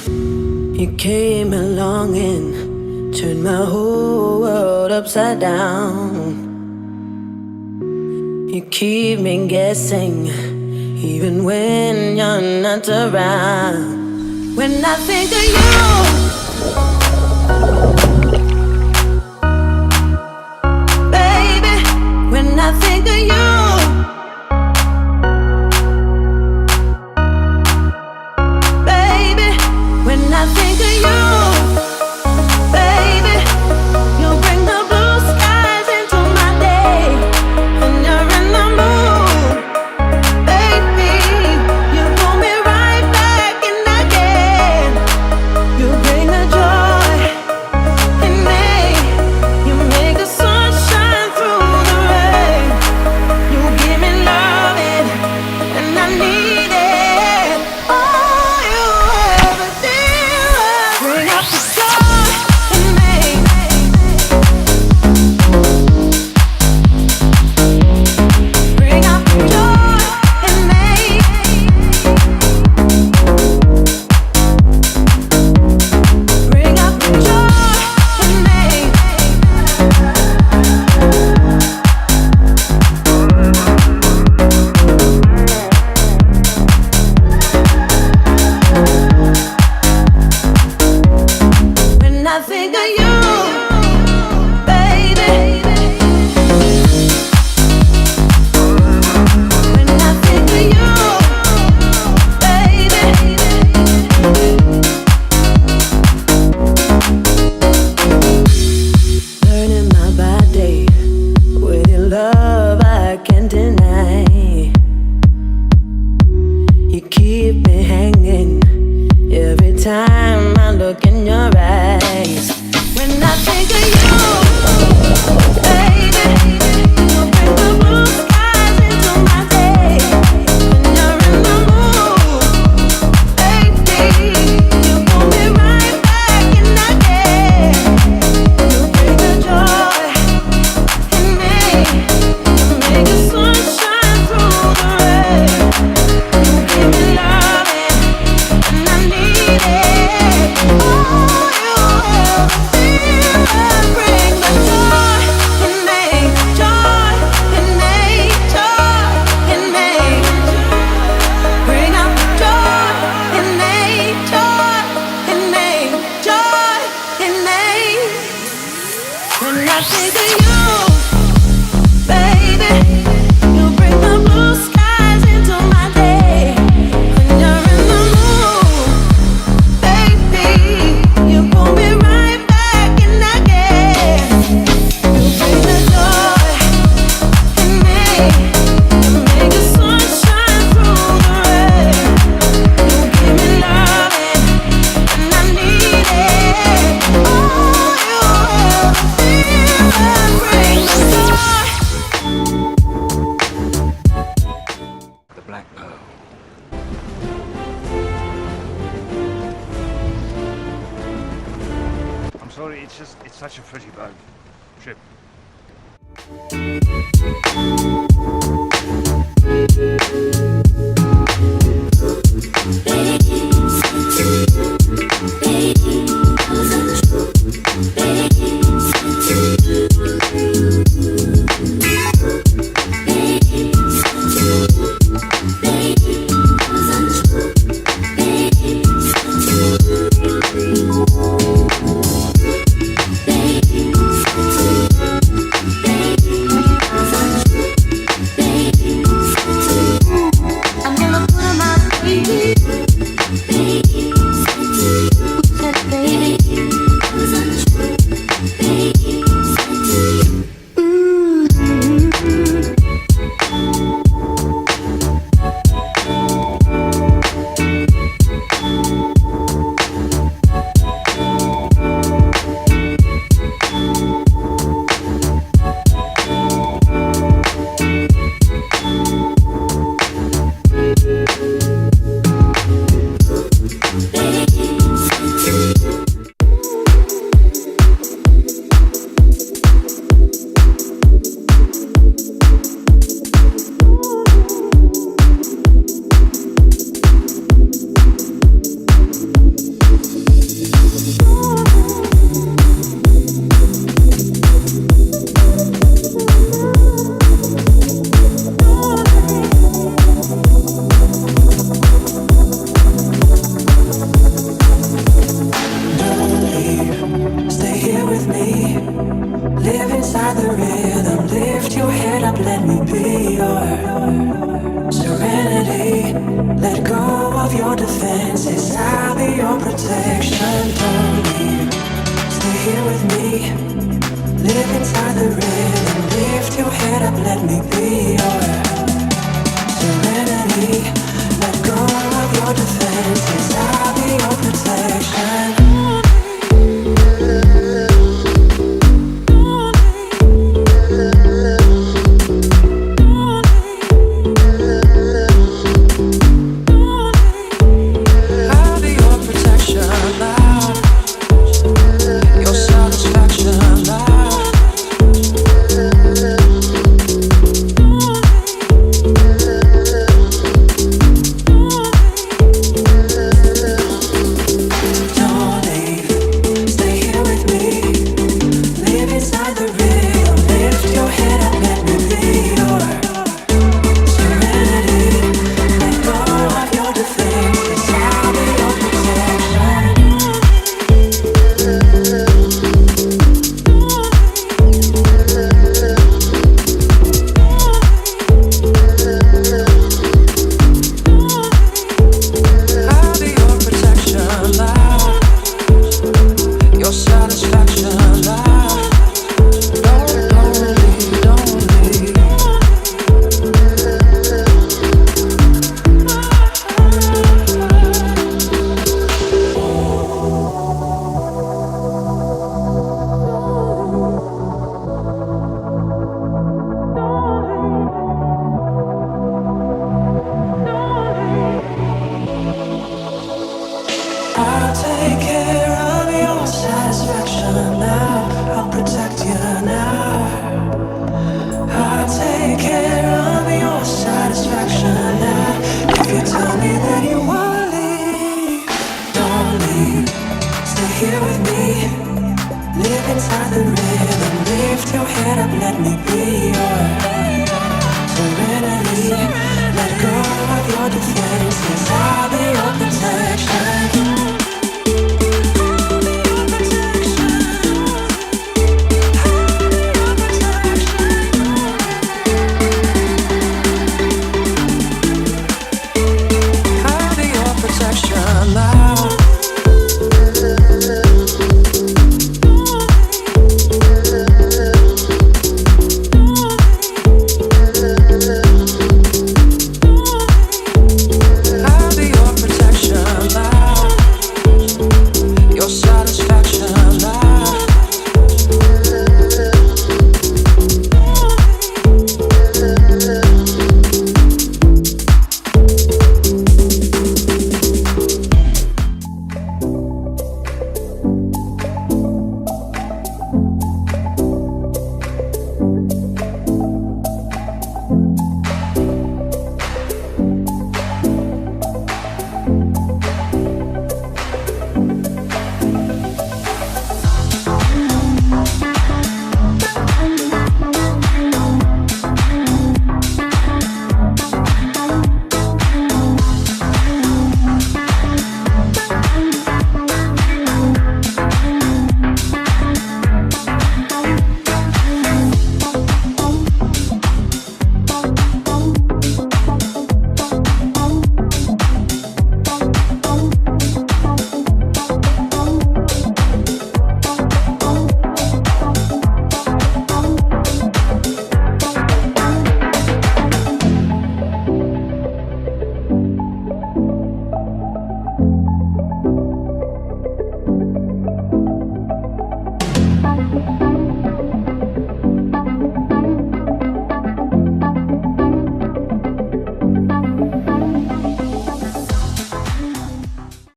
You came along and turned my whole world upside down. You keep me guessing, even when you're not around. When I think of you, baby, when I think of you, baby, when I think of you, baby, you bring the blue skies into my day. When you're in the mood, baby, you pull me right back in again. You bring the joy in me. You make the sun shine through the rain. You give me loving, and I need it. All you ever did was bring out the joy in me. Bring out the joy in me. Bring out the joy in me. When I think of you, baby. When I think of you, baby. Burning my body with your love, I can't deny. You keep me hanging every time I look in your eyes. When I think of you, baby, you bring the blue skies into my day. When you're in the mood, baby, you pull me right back in again. You bring the joy in me. You make the sun shine through the rain. You give me loving, and I need it. All you ever did was bring the joy in me, joy in me, joy in me. Bring out the joy in me, joy in me, joy in me. When I think of you, baby, you bring the blue skies into my day. When you're in the mood, baby, you pull me right back in again. You bring the joy in me. You make the sun shine through the rain. You give me loving, and I need it. All you ever did was bring the joy. The Black Pearl. I'm sorry, it's such a pretty boat. Ship. I'm gonna put on my baby. be your protection. Don't leave, stay here with me. Live inside the rhythm. Lift your head up, let me be your serenity. Let go of your defenses. I'll be your protection. Let go of your defenses.